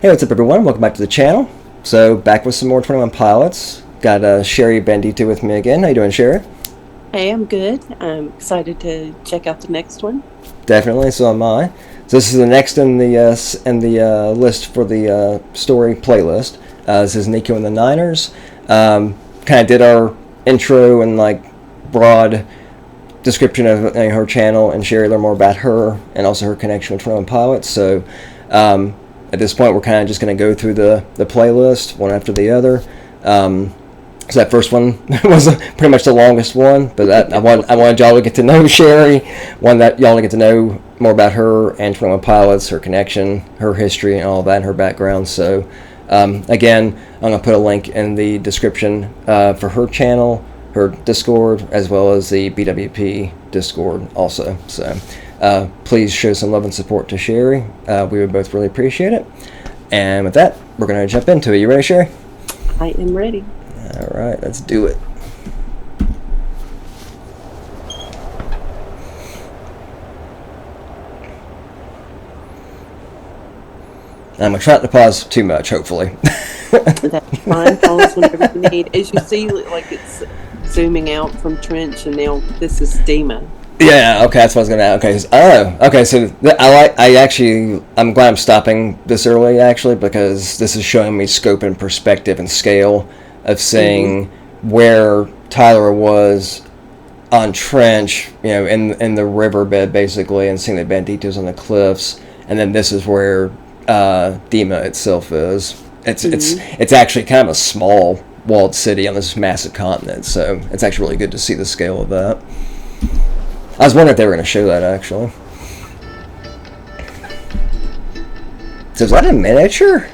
Hey, what's up, everyone? Welcome back to the channel. So, back with some more 21 Pilots. Got SherryBandito with me again. How you doing, Sherry? Hey, I'm good. I'm excited to check out the next one. Definitely, so am I. So this is the next in the list for the story playlist. This is Nico and the Niners. Kind of did our intro and broad description of her channel, and Sherry learned more about her and also her connection with 21 Pilots. So at this point, we're kind of just going to go through the playlist one after the other. So that first one was pretty much the longest one, but I wanted y'all to get to know Sherry, that y'all to get to know more about her and 21 Pilots, her connection, her history, and all that, and her background. So again, I'm going to put a link in the description for her channel, her Discord, as well as the BWP Discord also. So please show some love and support to Sherry. We would both really appreciate it. And with that, we're going to jump into it. You ready, Sherry? I am ready. All right, let's do it. I'm going to try not to pause too much, hopefully. That's fine. Pause whenever you need. As you see, it's zooming out from Trench, and now this is Dima. Yeah, okay, that's what I was gonna. Okay, okay. So I'm glad I'm stopping this early, actually, because this is showing me scope and perspective and scale of seeing where Tyler was on Trench, in the riverbed basically, and seeing the banditos on the cliffs, and then this is where Dima itself is. It's actually kind of a small walled city on this massive continent, so it's actually really good to see the scale of that. I was wondering if they were going to show that, actually. So is that a miniature?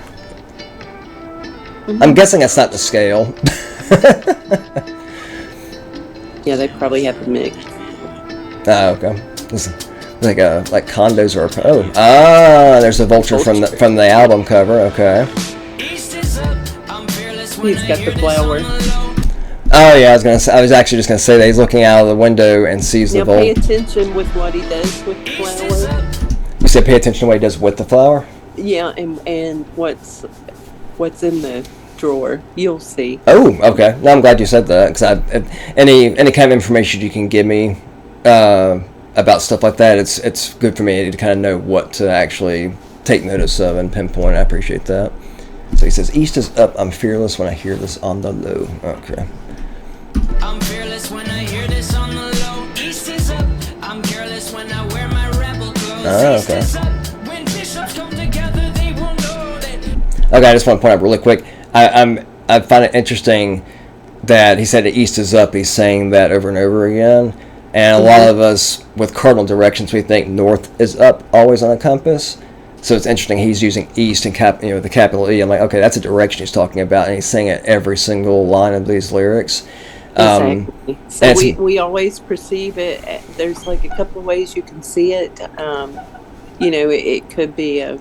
I'm guessing that's not the scale. Yeah, they probably have a mix. Oh, okay. It's like condos or there's a vulture from the album cover. Okay. He's got the flower. Oh yeah, I was actually just gonna say that he's looking out of the window and sees the vulture. Pay attention with what he does with the flower. You said pay attention to what he does with the flower? Yeah, and what's in the drawer. You'll see. Oh, okay. No, I'm glad you said that, because any kind of information you can give me about stuff like that, it's good for me to kind of know what to actually take notice of and pinpoint. I appreciate that. So he says, "East is up. I'm fearless when I hear this on the low." Okay. I'm fearless when I hear this on the low. East is up. I'm careless when I wear my rebel clothes. Oh, okay. East is up. When bishops come together, they will know that. Okay, I just want to point out really quick. I find it interesting that he said the East is up. He's saying that over and over again. And a lot of us with cardinal directions, we think north is up always on a compass. So it's interesting he's using east and the capital E. I'm like, okay, that's a direction he's talking about, and he's saying it every single line of these lyrics. Exactly. So we always perceive it. There's a couple of ways you can see it. It could be a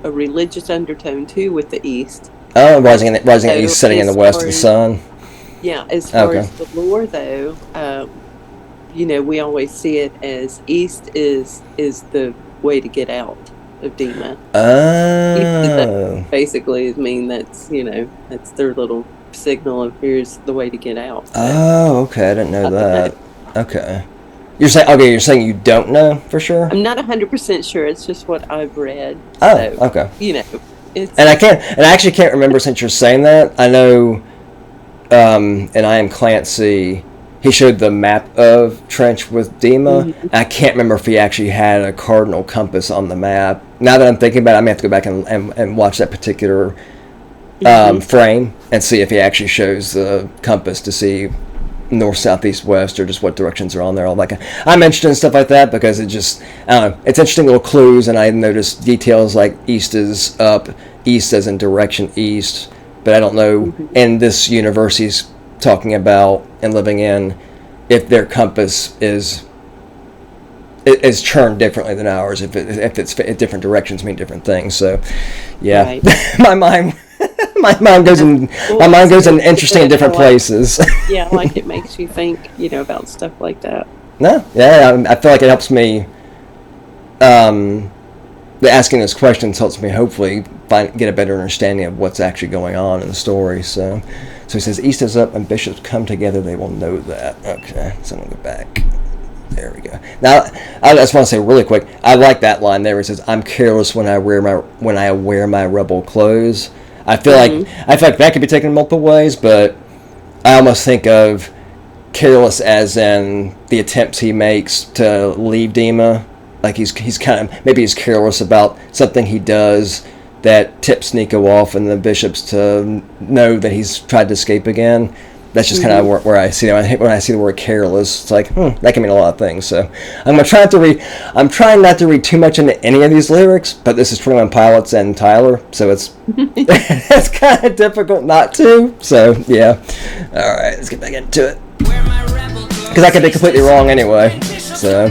religious undertone too with the east. Oh, rising in the east, setting in the west of the sun. Yeah, as far as the lore though, we always see it as east is the way to get out of Dima. Oh. Basically, that's their little signal of here's the way to get out. Oh, okay. I didn't know that. Okay. You're saying you don't know for sure? I'm not 100% sure. It's just what I've read. Oh, so, okay. And I actually can't remember since you're saying that. I know, and I Am Clancy, he showed the map of Trench with Dima. Mm-hmm. I can't remember if he actually had a cardinal compass on the map. Now that I'm thinking about it, I may have to go back and watch that particular frame and see if he actually shows the compass to see north, south, east, west, or just what directions are on there. I'm interested in stuff like that because it just, I don't know, it's interesting little clues, and I noticed details like east is up, east as in direction east, but I don't know in this universe he's talking about and living in if their compass is churned differently than ours, if it's different directions mean different things. So yeah, right. my mind goes in interesting and different places. Yeah, it makes you think, about stuff like that. No, yeah, I feel like it helps me. It asking those questions helps me hopefully get a better understanding of what's actually going on in the story. So he says, East is up and bishops come together, they will know that. Okay, so I'm going to go back. There we go. Now, I just want to say really quick, I like that line there where it says, I'm careless when I wear my rebel clothes. I feel like that could be taken multiple ways, but I almost think of careless as in the attempts he makes to leave Dima. Like he's kind of, maybe he's careless about something he does that tips Nico off and the bishops to know that he's tried to escape again. That's just kind of where I see it. When I see the word careless, it's like, that can mean a lot of things. So I'm trying not to read too much into any of these lyrics, but this is 21 Pilots and Tyler, so it's it's kind of difficult not to. So yeah, all right, let's get back into it because I could be completely wrong anyway. So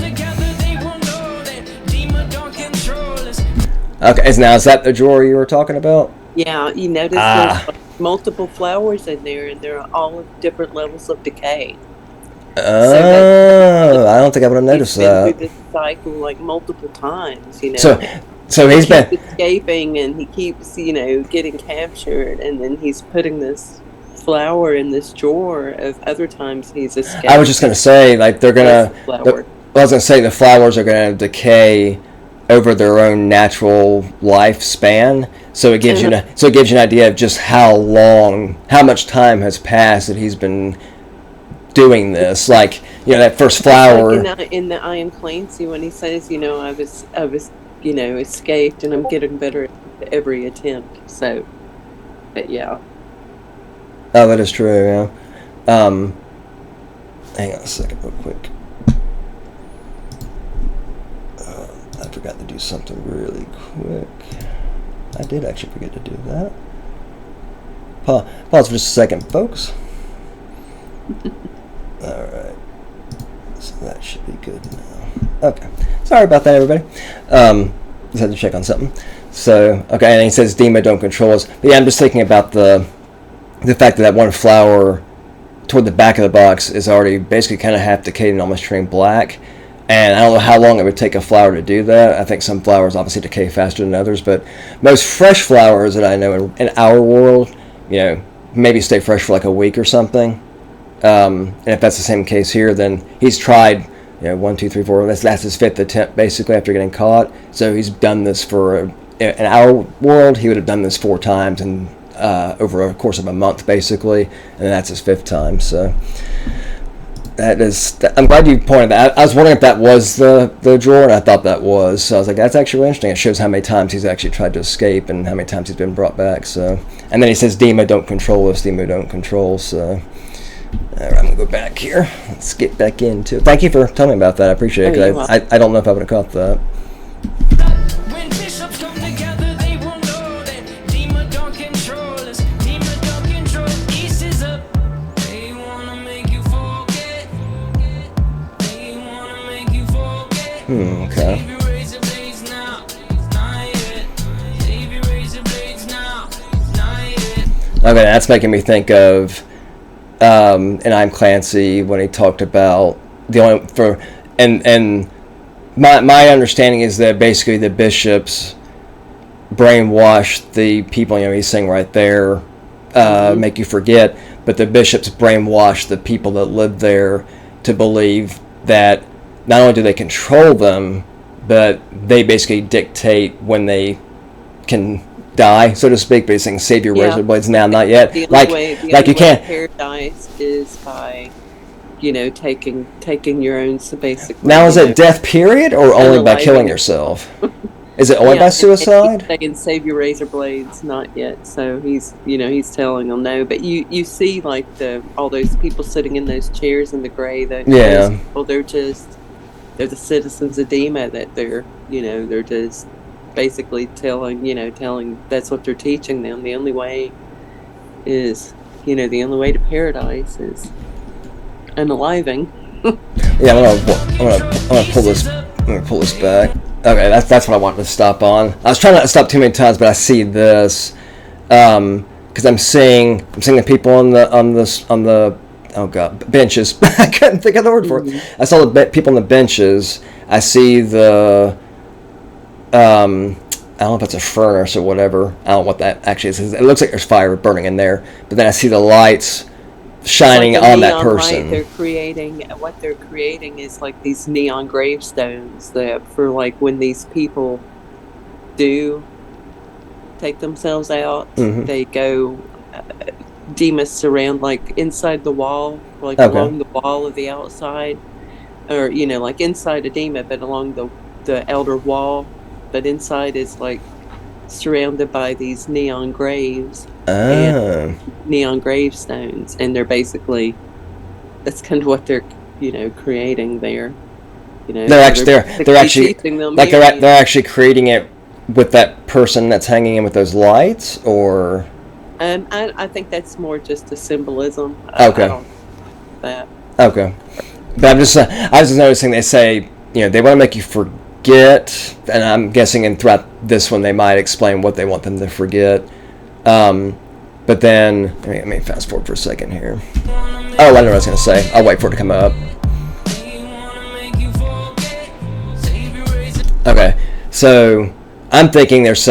okay, is that the drawer you were talking about? Yeah, you notice there's multiple flowers in there, and they're all of different levels of decay. Oh, I don't think I would have noticed that. He's been through this cycle like multiple times, So he's been escaping, and he keeps, getting captured, and then he's putting this flower in this drawer of other times he's escaped. I was just gonna say, like I was gonna say the flowers are gonna decay over their own natural lifespan. So it gives you an idea of just how much time has passed that he's been doing this. Like, that first flower. Like in the I Am Clancy, when he says, I was escaped, and I'm getting better at every attempt. So, but yeah. Oh, that is true. Yeah. Hang on a second, real quick. I forgot to do something really quick. I did actually forget to do that. Pause for just a second, folks. Alright. So that should be good now. Okay. Sorry about that, everybody. Just had to check on something. So, okay, and he says, Dima don't control us. But yeah, I'm just thinking about the fact that one flower toward the back of the box is already basically kind of half decayed and almost turning black. And I don't know how long it would take a flower to do that. I think some flowers obviously decay faster than others, but most fresh flowers that I know in our world, maybe stay fresh for like a week or something. And if that's the same case here, then he's tried, 1, 2, 3, 4. That's his 5th attempt basically after getting caught. So he's done this in our world, he would have done this 4 times and over a course of a month basically, and that's his 5th time. So. I'm glad you pointed that. I was wondering if that was the drawer, and I thought that was. So I was like, that's actually really interesting. It shows how many times he's actually tried to escape and how many times he's been brought back. So, and then he says, Dima don't control us, Dima don't control. So, all right, I'm going to go back here. Let's get back into it. Thank you for telling me about that. I appreciate it, because I don't know if I would have caught that. When bishops come together, they will know that Dima don't control us. Dima don't control. East is up. They wanna make you forget. They wanna make you forget. Okay. Save your razor blades now. Not yet. Save your razor blades now. Not yet. Okay, that's making me think of in I'm Clancy when he talked about my understanding is that basically the bishops brainwashed the people. He's saying right there, make you forget, but the bishops brainwashed the people that lived there to believe that not only do they control them, but they basically dictate when they can die, so to speak. But he's saying, save your razor blades now, not yet. The Like you can't. Paradise is by, taking your own. So basically, Now is it death period or only by killing yourself? Is it only by suicide? He's saying, save your razor blades, not yet. So he's telling them no. But you see like all those people sitting in those chairs in the gray. Those people, they're the citizens of Dima that they're just basically telling that's what they're teaching them. The only way to paradise is unaliving. Yeah, I'm gonna pull this. I'm gonna pull this back. Okay, that's what I wanted to stop on. I was trying not to stop too many times, but I see this because I'm seeing the people on the benches. I couldn't think of the word for it. I saw the people on the benches. I see the I don't know if it's a furnace or whatever. I don't know what that actually is. It looks like there's fire burning in there, but then I see the lights shining like on that neon person. Light what they're creating is like these neon gravestones that for like when these people do take themselves out, they go demons surround like inside the wall, like along the wall of the outside, or like inside a demon, but along the outer wall, but inside is like surrounded by these neon graves and neon gravestones, and they're basically that's kind of what they're creating there. They're actually like they're actually creating it with that person that's hanging in with those lights, or I think that's more just a symbolism. Okay. That. Okay. But I was just noticing they say they want to make you forget, and I'm guessing throughout this one they might explain what they want them to forget. But then let me fast forward for a second here. Oh, I know what I was going to say. I'll wait for it to come up. Okay, so I'm thinking Tyler's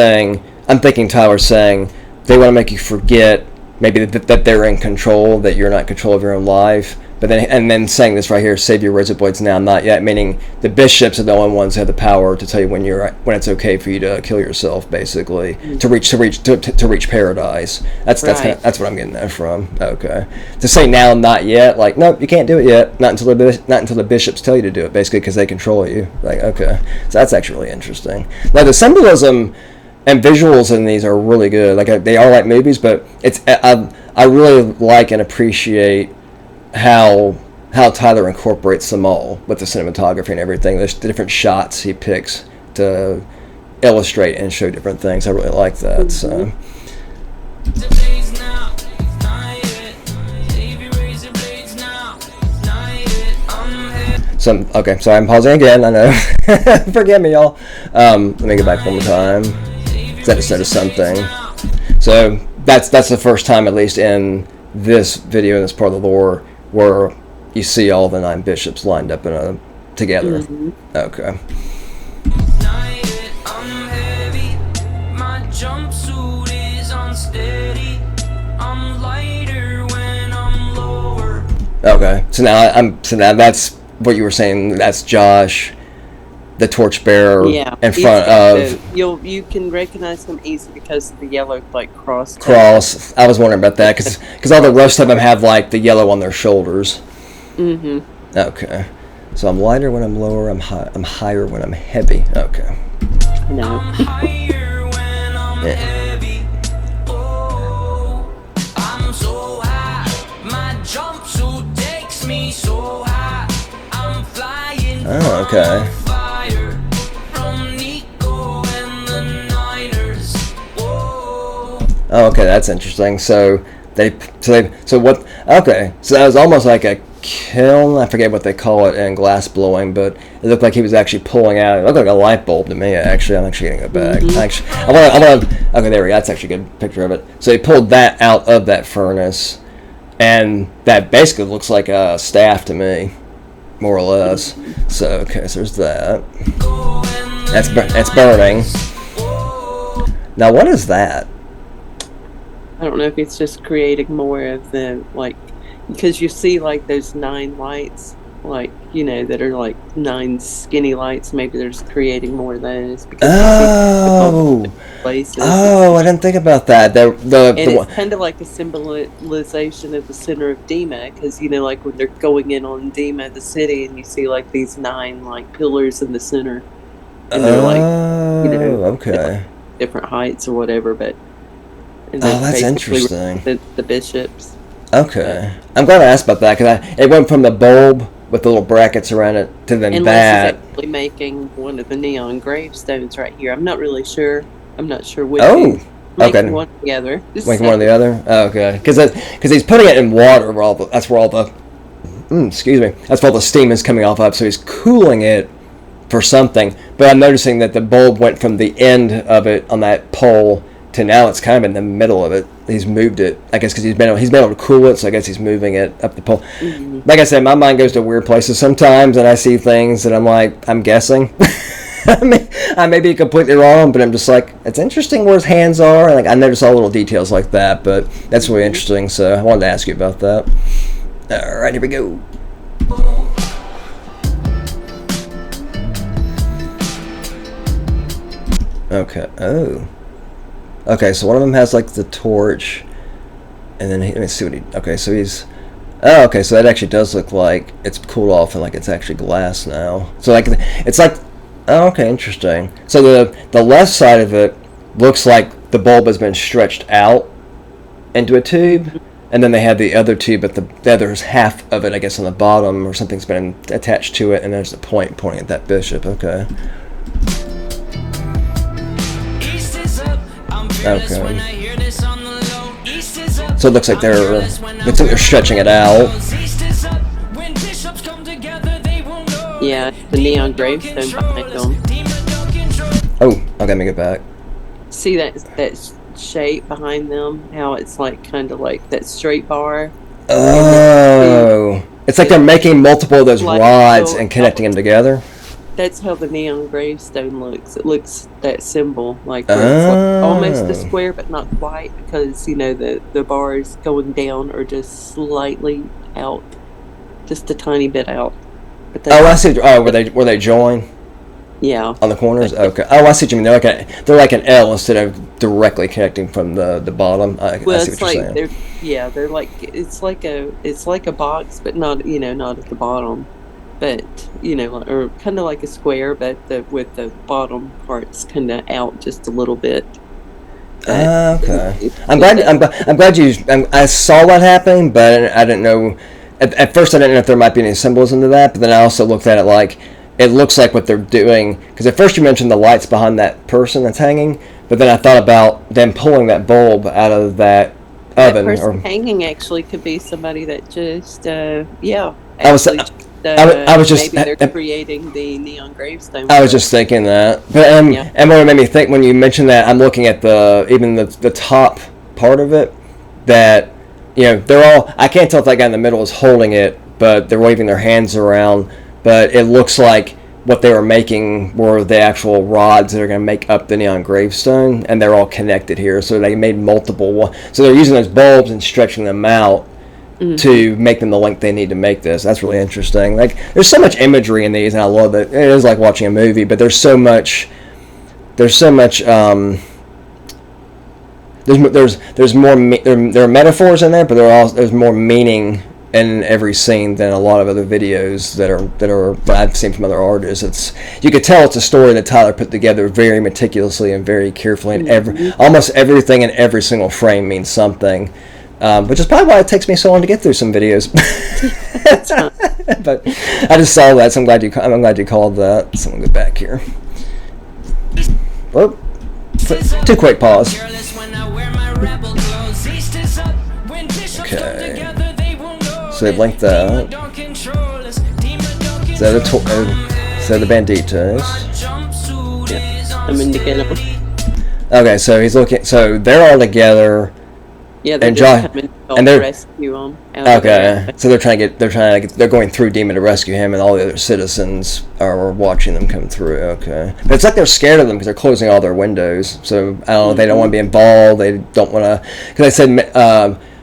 saying they want to make you forget maybe that they're in control, that you're not in control of your own life. But then saying this right here, save your razor blades now, not yet, meaning the bishops are the only ones who have the power to tell you when it's okay for you to kill yourself, basically, to reach paradise. That's what I'm getting that from. Okay, to say now, not yet, like nope, you can't do it yet, not until the bishops tell you to do it, basically, because they control you. Like okay, so that's actually really interesting. Now the symbolism and visuals in these are really good. Like they are like movies, but I really like and appreciate how Tyler incorporates them all with the cinematography and everything. There's the different shots he picks to illustrate and show different things. I really like that. So okay, so I'm pausing again. I know. Forgive me, y'all. Let me go back one more time. I just noticed something. So that's the first time, at least in this video, in this part of the lore, where you see all the 9 bishops lined up together. Okay. Okay. So now that's what you were saying. That's Josh, the torchbearer, in front of. You can recognize them easily because of the yellow cross. I was wondering about that because all the rest of them have like the yellow on their shoulders. Okay. So I'm lighter when I'm lower. I'm higher when I'm heavy. Okay. No. I'm higher when I'm heavy. Oh, I'm so high. My jumpsuit takes me so high. I'm flying. Oh, okay. From Nico and the Niners. Whoa. Oh, okay, that's interesting. So what? Okay, so that was almost like a kiln. I forget what they call it in glass blowing, but it looked like he was actually pulling out. It looked like a light bulb to me. Actually, I'm actually getting it back. Actually, I want. Okay, there we go. That's actually a good picture of it. So he pulled that out of that furnace, and that basically looks like a staff to me, more or less. So okay, so there's that. That's burning. Now what is that? I don't know if it's just creating more of the because you see like those 9 lights, that are like 9 skinny lights. Maybe they're just creating more of those. Places. Oh, I didn't think about that. It's kind of like a symbolization of the center of Dima, because like when they're going in on Dima, the city, and you see like these 9 like pillars in the center, and they're okay, different heights or whatever, but. That's interesting. The bishops. Okay, I'm glad I asked about that because it went from the bulb with the little brackets around it to then and that. Les is actually making one of the neon gravestones right here. I'm not really sure. I'm not sure which. Oh, making one together. Making one or the other. Oh, okay, because he's putting it in water. That's where all the steam is coming off of. So he's cooling it for something. But I'm noticing that the bulb went from the end of it on that pole to now it's kind of in the middle of it. He's moved it, I guess, because he's been able to cool it, so I guess he's moving it up the pole. Like I said, my mind goes to weird places sometimes, and I see things that I'm like, I'm guessing. I may be completely wrong, but I'm just like, it's interesting where his hands are. Like, I noticed all little details like that, but that's really interesting. So I wanted to ask you about that. All right, here we go. Okay. Oh. Okay, so one of them has like the torch, and then let me see what he. Okay, so he's. Oh, okay, so that actually does look like it's cooled off and like it's actually glass now. So like it's like. Oh, okay, interesting. So the left side of it looks like the bulb has been stretched out into a tube, and then they have the other tube at the other half of it, I guess, on the bottom, or something's been attached to it, and there's the point pointing at that bishop. Okay. Okay. So it looks like they're stretching it out. Yeah, the neon gravestone behind them. Oh, okay, let me get back. See that shape behind them? How it's like kind of like that straight bar. Oh, it's like they're making multiple of those rods and connecting them together. That's how the neon gravestone looks. It looks that symbol like where it's like almost a square, but not quite, because the bars going down are just slightly out, just a tiny bit out. But I see. Oh, where they join? Yeah. On the corners. Okay. Oh, I see what you mean. They're like an L instead of directly connecting from the bottom. I see what you're saying. They're like it's like a box, but not not at the bottom. But or kind of like a square, but with the bottom parts kind of out just a little bit. Okay. I'm glad I saw that happening, but I didn't know. At first, I didn't know if there might be any symbolism to that. But then I also looked at it like it looks like what they're doing. Because at first you mentioned the lights behind that person that's hanging, but then I thought about them pulling that bulb out of that oven. That person hanging actually could be somebody that just I was just maybe they're creating the neon gravestone. I was just thinking that, but and what it made me think when you mentioned that, I'm looking at the top part of it, that they're all, I can't tell if that guy in the middle is holding it, but they're waving their hands around, but it looks like what they were making were the actual rods that are going to make up the neon gravestone, and they're all connected here, so they made multiple, so they're using those bulbs and stretching them out to make them the length they need to make this. That's really interesting. Like, there's so much imagery in these, and I love it. It is like watching a movie, but there's so much there's more there are metaphors in there, but there's more meaning in every scene than a lot of other videos that I've seen from other artists. You could tell it's a story that Tyler put together very meticulously and very carefully, and almost everything in every single frame means something. Which is probably why it takes me so long to get through some videos. But I just saw that, so I'm glad you called that. So I'm gonna go back here. Whoop. Too quick pause. Okay. So they linked that. So the Banditos. Yeah. I'm in to get them. Okay, so he's looking. So they're all together. Yeah, they're coming to rescue him. Okay, so they're going through Demon to rescue him, and all the other citizens are watching them come through. Okay, but it's like they're scared of them because they're closing all their windows. So I don't know. They don't want to be involved. They don't want to, because they said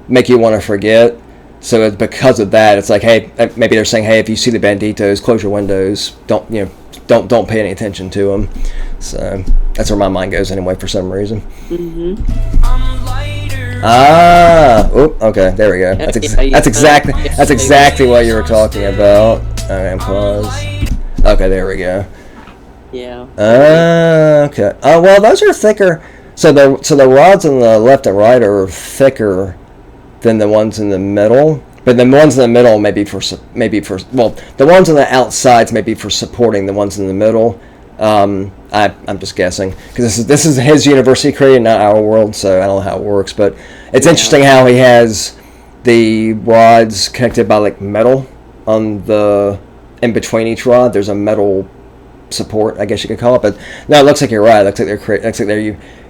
make you want to forget. So it's because of that, it's like, hey, maybe they're saying, hey, if you see the Banditos, close your windows. Don't pay any attention to them. So that's where my mind goes anyway, for some reason. Okay, there we go. That's exactly what you were talking about. Okay, pause. Okay, there we go. Yeah. Okay. Oh, well, those are thicker. So the rods on the left and right are thicker than the ones in the middle. But the ones in the middle the ones on the outsides may be for supporting the ones in the middle. I'm just guessing, because this is his university created, not our world, so I don't know how it works. But it's interesting how he has the rods connected by like metal on the in between each rod. There's a metal support, I guess you could call it. But no, it looks like you're right. It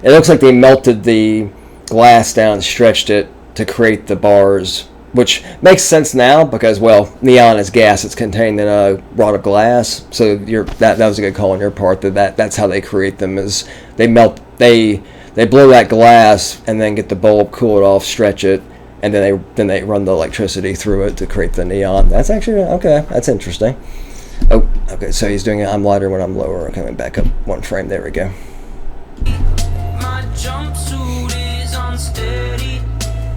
looks like they melted the glass down and stretched it to create the bars which makes sense now because, well, neon is gas. It's contained in a rod of glass. So that was a good call on your part. That's how they create them. Is they melt they blow that glass and then get the bulb, cool it off, stretch it, and then they run the electricity through it to create the neon. That's actually okay. That's interesting. Oh, okay. So he's doing it. I'm lighter when I'm lower. Okay, let me back up one frame. There we go. My jumpsuit is unsteady.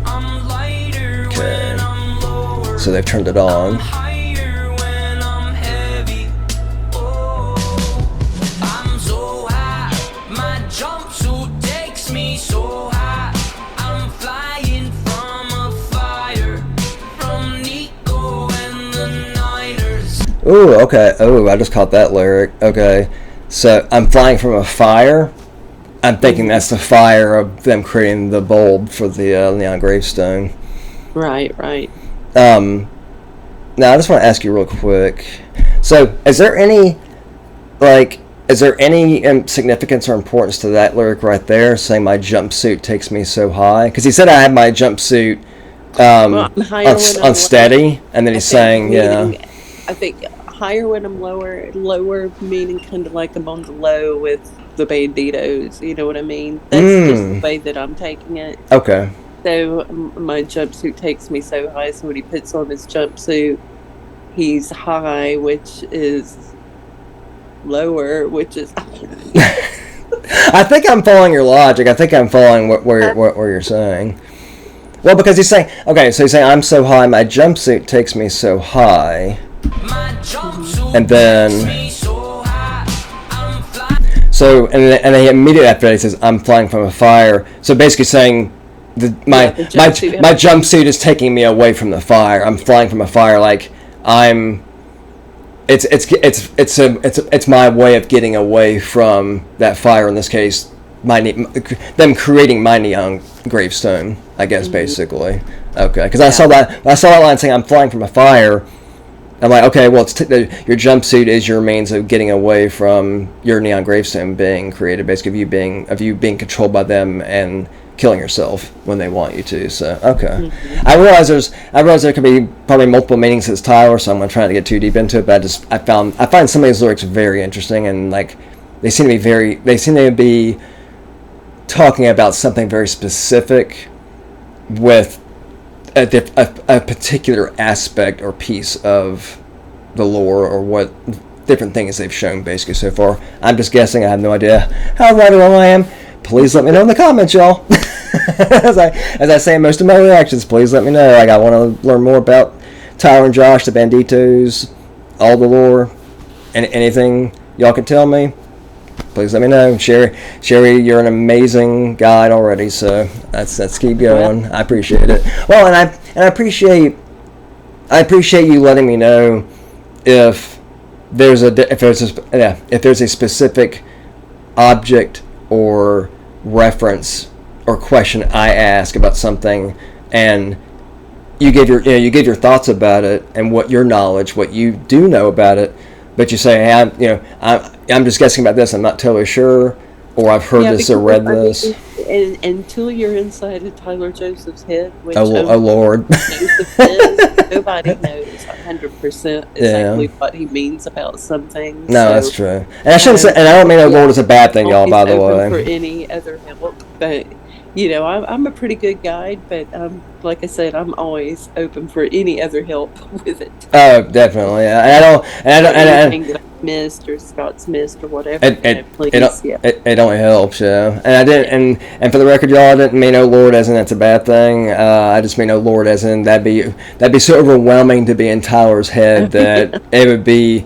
I'm lighter when I'm lower. So they've turned it on. I'm higher when I'm heavy. Oh, I'm so high. My jumpsuit takes me so high. I'm flying from a fire. From Nico and the Niners. Ooh, okay. Oh, I just caught that lyric. Okay. So I'm flying from a fire. I'm thinking that's the fire of them creating the bulb for the neon gravestone. Right. Now I just want to ask you real quick. So, is there any significance or importance to that lyric right there, saying my jumpsuit takes me so high? Because he said I had my jumpsuit unsteady, and then he's saying, yeah. I think higher when I'm lower meaning kind of like I'm on the low with the banditos, you know what I mean? That's just the way that I'm taking it. Okay. So my jumpsuit takes me so high, so when he puts on his jumpsuit, he's high, which is lower, which is... I think I'm following your logic. I think I'm following what you're saying. Well, because he's saying, okay, so he's saying I'm so high, my jumpsuit takes me so high. And then... So, and then he immediately after that he says, I'm flying from a fire. So basically saying, my jumpsuit is taking me away from the fire. I'm flying from a fire, like it's my way of getting away from that fire. In this case, them creating my neon gravestone, I guess, basically. Okay, because I saw that line saying I'm flying from a fire. I'm like, okay, well, your jumpsuit is your means of getting away from your neon gravestone being created, basically of you being controlled by them and killing yourself when they want you to. So, okay. I realize there could be probably multiple meanings to this title, so I'm not trying to get too deep into it. But I find some of these lyrics very interesting, and like they seem to be talking about something very specific with a particular aspect or piece of the lore, or what different things they've shown basically so far. I'm just guessing. I have no idea how right or wrong I am. Please let me know in the comments, y'all. as I say in most of my reactions, please let me know. Like, I want to learn more about Tyler and Josh, the Banditos, all the lore, and anything y'all can tell me. Please let me know. Sherry, you're an amazing guide already, so let's keep going. I appreciate it. Well, and I appreciate you letting me know if there's a specific object or reference or question I ask about something, and you give your thoughts about it and what you do know about it. But you say, hey, I'm just guessing about this. I'm not totally sure, or I've heard this or read this. And until you're inside of Tyler Joseph's head, which oh Lord, Joseph is, nobody knows 100% exactly what he means about something. No, that's true. And I shouldn't say. And I don't mean Lord is a bad thing, y'all. By the way, for any other help, but I'm a pretty good guide. But like I said, I'm always open for any other help with it. Oh, definitely. Yeah. Anything that I missed or Scott's missed or whatever. It only helps, yeah. And I didn't, and for the record, y'all, I didn't mean oh Lord as in that's a bad thing. I just mean oh Lord as in that'd be so overwhelming to be in Tyler's head that it would be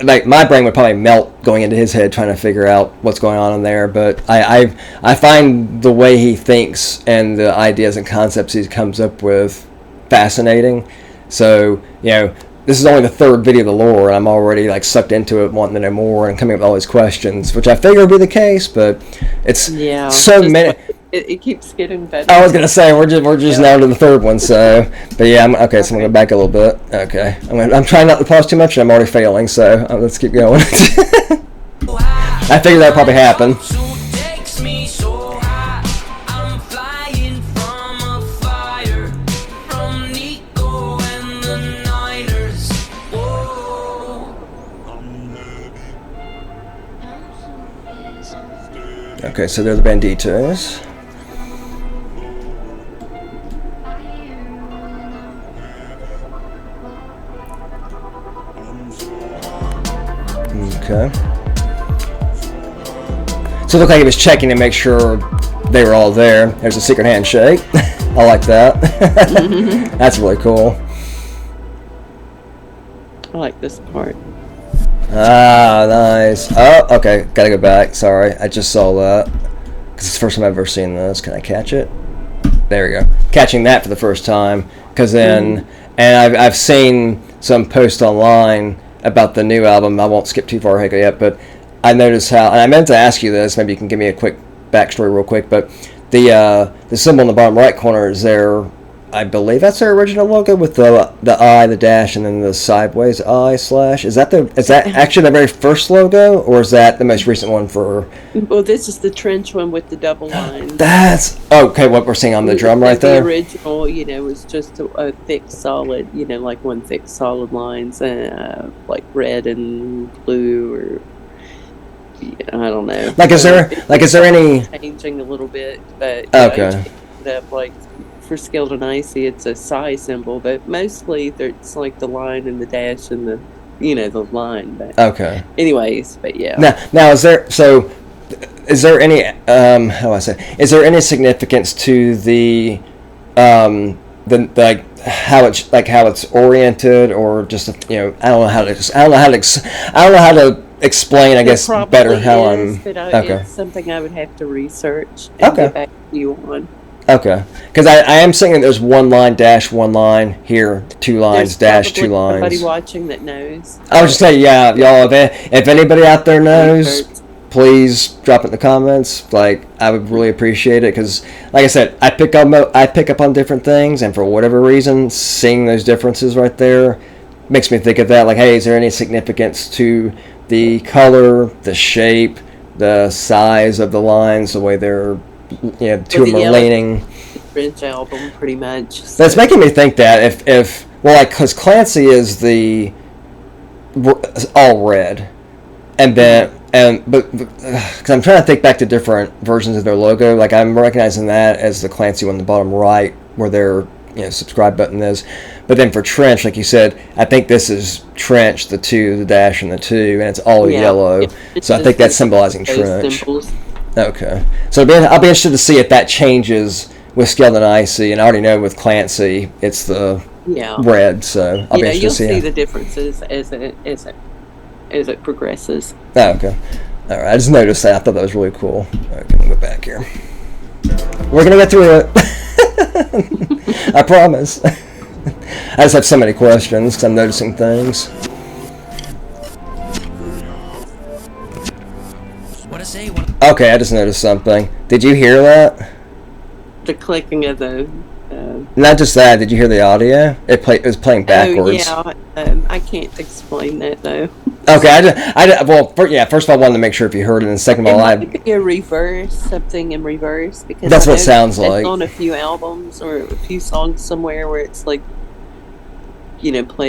like my brain would probably melt going into his head trying to figure out what's going on in there. But I find the way he thinks and the ideas and concepts he comes up with fascinating. So, this is only the third video of the lore, and I'm already sucked into it, wanting to know more and coming up with all these questions, which I figure would be the case, but it's so many. It keeps getting better. I was gonna say we're just now to the third one, so but yeah, okay. So I'm gonna go back a little bit. Okay, I'm trying not to pause too much, and I'm already failing. So let's keep going. I figured that would probably happen. I'm flying from a fire, from Okay, so they're the Banditos. Okay. So it looked like he was checking to make sure they were all there. There's a secret handshake. I like that. That's really cool. I like this part. Ah, nice. Oh, okay. Gotta go back. Sorry. I just saw that. Because it's the first time I've ever seen this. Can I catch it? There we go. Catching that for the first time. Because then... And I've seen some posts online about the new album. I won't skip too far ahead yet, but I noticed how... And I meant to ask you this. Maybe you can give me a quick backstory real quick. But the symbol in the bottom right corner is there... I believe that's their original logo with the I, the dash, and then the sideways I slash. Is that actually the very first logo, or is that the most recent one for? Well, this is the trench one with the double line. That's okay. What we're seeing on the drum right there. The original, was just a thick, solid, like one thick, solid lines, like red and blue, or I don't know. Is there any changing a little bit, but okay. Like for Skilled and Icy, it's a psi symbol, but mostly it's like the line and the dash and the the line. But okay. Anyways, but yeah. Now is there any is there any significance to the how it's oriented, or just I don't know how to explain, I guess, better how I'm. Okay. It's something I would have to research get and back to you on. Okay, because I am seeing that there's one line dash one line here, two lines dash two lines. Somebody watching that knows. I was just saying, yeah, y'all. If anybody out there knows, please drop it in the comments. I would really appreciate it, because, like I said, I pick up on different things, and for whatever reason, seeing those differences right there makes me think of that. Hey, is there any significance to the color, the shape, the size of the lines, the way they're two of them are leaning? French album, pretty much. So. That's making me think that because Clancy is all red, and then but because I'm trying to think back to different versions of their logo. I'm recognizing that as the Clancy one in the bottom right, where their subscribe button is. But then for Trench, like you said, I think this is Trench, the 2, the dash, and the 2, and it's all yellow. So I think that's symbolizing Trench. Symbols. Okay. So I'll be interested to see if that changes with Skilled and Icy, and I already know with Clancy it's the red. So I'll be interested you'll to see the differences as it progresses. Oh, okay. All right. I just noticed that. I thought that was really cool. Okay, let me go back here. We're gonna get through it. I promise. I just have so many questions because I'm noticing things. Okay, I just noticed something. Did you hear that? The clicking of the... Not just that, did you hear the audio? It was playing backwards. Oh, yeah. I can't explain that, though. Okay, first of all, I wanted to make sure if you heard it, and second of all, it might be a reverse, something in reverse, because that's what it sounds like. It's on a few albums or a few songs somewhere where it's played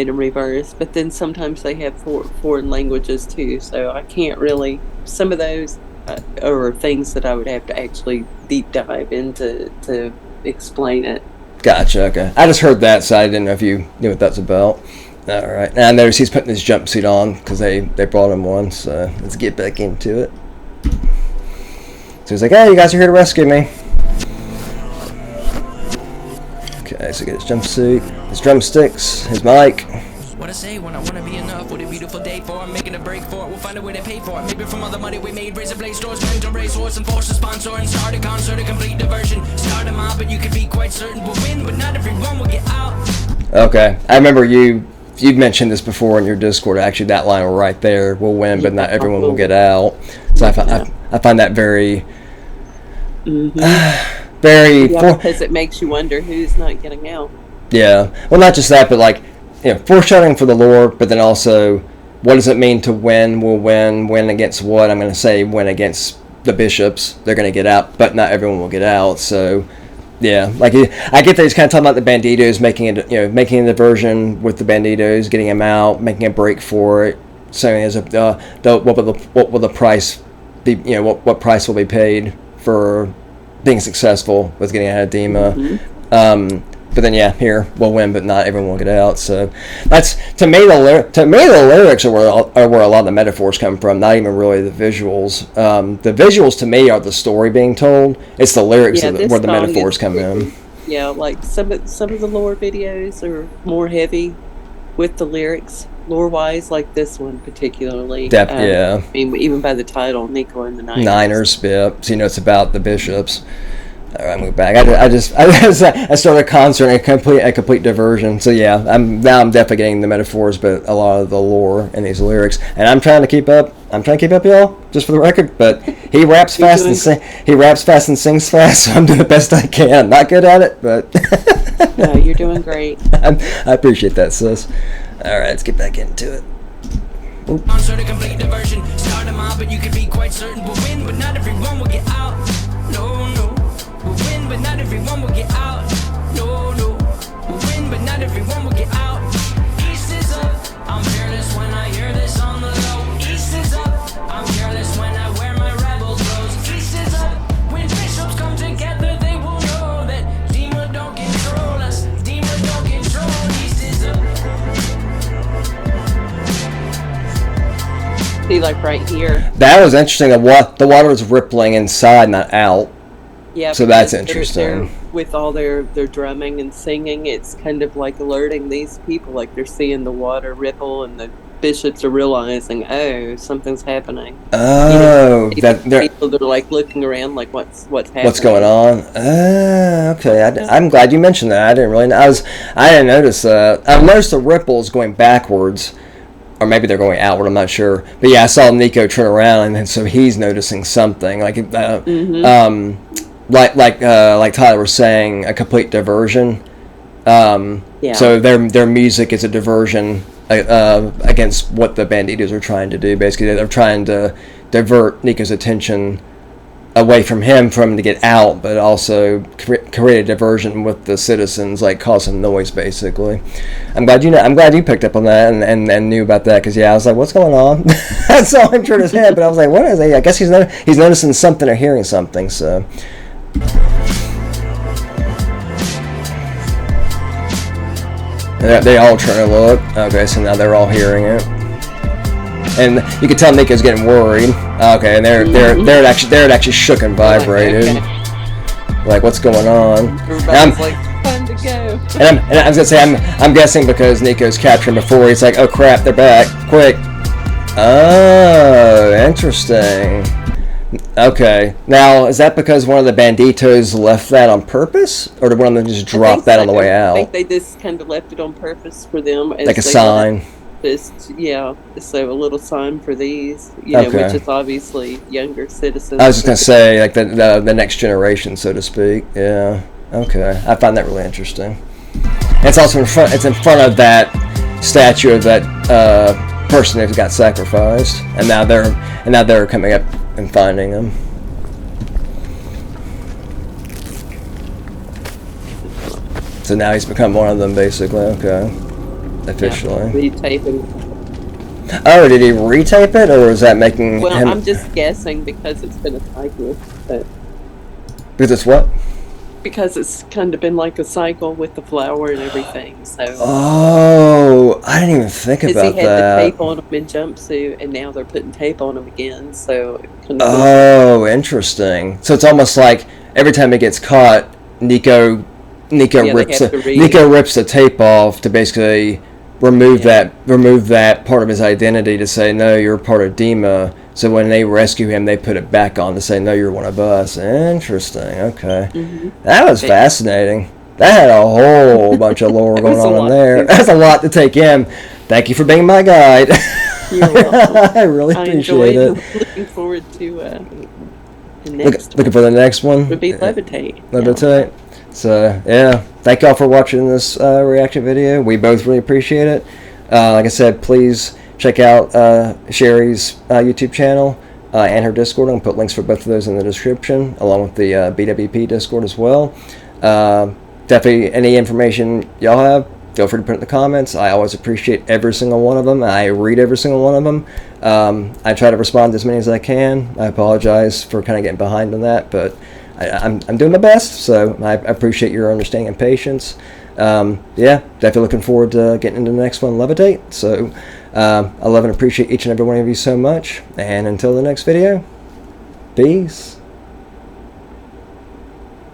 in reverse, but then sometimes they have foreign languages too, so I can't really... Some of those are things that I would have to actually deep dive into to explain it. Gotcha, okay. I just heard that, so I didn't know if you knew what that's about. All right. And I noticed he's putting his jumpsuit on because they brought him one, so let's get back into it. So he's like, hey, you guys are here to rescue me. Okay, so get his jumpsuit, his drumsticks, his mic. What I say when I wanna be enough, what a beautiful day for it, making a break for it, we'll find a way to pay for it, maybe from all the money we made, raise a blaze stores, rent a racehorse and force a sponsor and start a concert, a complete diversion, start a mob, but you can be quite certain we'll win, but not everyone will get out. Okay, I remember you'd mentioned this before in your Discord, actually that line right there, we'll win, but not everyone will get out, so I find that very, very... because it makes you wonder who's not getting out. Yeah, well not just that, but foreshadowing for the lore, but then also, what does it mean to win? We'll win against what? I'm going to say win against the bishops. They're going to get out, but not everyone will get out. So, yeah, I get that he's kind of talking about the Banditos, making a diversion with the Banditos, getting them out, making a break for it. So, what will the price be, you know, what price will be paid for being successful with getting out of DEMA. But then, yeah, here we'll win, but not everyone will get out. So that's, to me, the lyrics are where a lot of the metaphors come from. Not even really the visuals. The visuals to me are the story being told. It's the lyrics where the metaphors come in. Yeah, like some of the lore videos are more heavy with the lyrics, lore-wise, like this one particularly. Yeah. I mean, even by the title, Nico and the Niners. Niners, yeah. So, you know, it's about the bishops. All right, move back. I started a concert, a complete diversion. So yeah, I'm definitely getting the metaphors, but a lot of the lore in these lyrics, and I'm trying to keep up. Y'all, just for the record. But he raps fast and sings fast. So I'm doing the best I can. Not good at it, but no, you're doing great. I appreciate that, sis. All right, let's get back into it. On sort of complete diversion. Start them out, but you can be quite certain we'll win, but not everyone will get out. No, no. We'll win, but not everyone will get out. No, no. We'll win, but not everyone will get out. East is up. I'm fearless when I hear this on the low. East is up. I'm careless when I wear my rebel clothes. East is up. When bishops come together, they will know that DEMA don't control us. DEMA don't control. East is up. See, like right here. That was interesting. The water was rippling inside, not out. Yeah, so that's interesting. They're, with all their drumming and singing, it's kind of like alerting these people, like they're seeing the water ripple, and the bishops are realizing, oh, something's happening. Oh, you know, people are like looking around, like what's happening? What's going on? Okay, I'm glad you mentioned that. I didn't really know. I didn't notice that. I noticed the ripples going backwards. Or maybe they're going outward, I'm not sure. But yeah, I saw Nico turn around, and then so he's noticing something. Like like Tyler was saying, a complete diversion. So their music is a diversion against what the Banditos are trying to do. Basically, they're trying to divert Nico's attention away from him to get out, but also create a diversion with the citizens, like cause some noise, basically. I'm glad you picked up on that and knew about that, because I was like, what's going on? I saw him turn his head, but I was like, what is he? I guess he's noticing something or hearing something. So. They all turn to look. Okay, so now they're all hearing it, and you can tell Nico's getting worried. Okay, and they're actually shook and vibrated. Like, what's going on? Everybody's like, time to go. And I was gonna say, I'm guessing because Nico's captured before, he's like, oh crap, they're back, quick. Oh, interesting. Okay, now is that because one of the Banditos left that on purpose, or did one of them just drop that on the way out? I think they just kind of left it on purpose for them, as like a sign. So a little sign for these, which is obviously younger citizens. I was just gonna say, like the next generation, so to speak. Yeah. Okay. I find that really interesting. And it's also in front. It's in front of that statue of that person who got sacrificed, and now they're coming up and finding him. So now he's become one of them, basically. Okay. Officially. Yeah, retaping. Oh, did he retape it, or is that making Well, him... I'm just guessing because it's been a cycle. But Because it's what? Because it's kind of been like a cycle with the flower and everything. So. Oh, I didn't even think about that. Because he had the tape on him in jumpsuit, and now they're putting tape on him again. So. Interesting. So it's almost like every time he gets caught, Nico rips the tape off to basically remove that part of his identity, to say, no, you're part of DEMA. So when they rescue him, they put it back on to say, no, you're one of us. Interesting. Okay. Mm-hmm. That was fascinating. That had a whole bunch of lore going on in there. That's a lot to take in. Thank you for being my guide. You're welcome. I really appreciate it. Looking forward to the next looking for the next one. Would be Levitate. Levitate. Yeah. So, yeah. Thank y'all for watching this reaction video. We both really appreciate it. Like I said, please check out Sherry's YouTube channel and her Discord. I'm going to put links for both of those in the description, along with the BWP Discord as well. Definitely any information y'all have, feel free to put it in the comments. I always appreciate every single one of them. I read every single one of them. I try to respond to as many as I can. I apologize for kind of getting behind on that, but I'm doing my best, so I appreciate your understanding and patience. Yeah, definitely looking forward to getting into the next one, Levitate. So I love and appreciate each and every one of you so much, and until the next video, peace.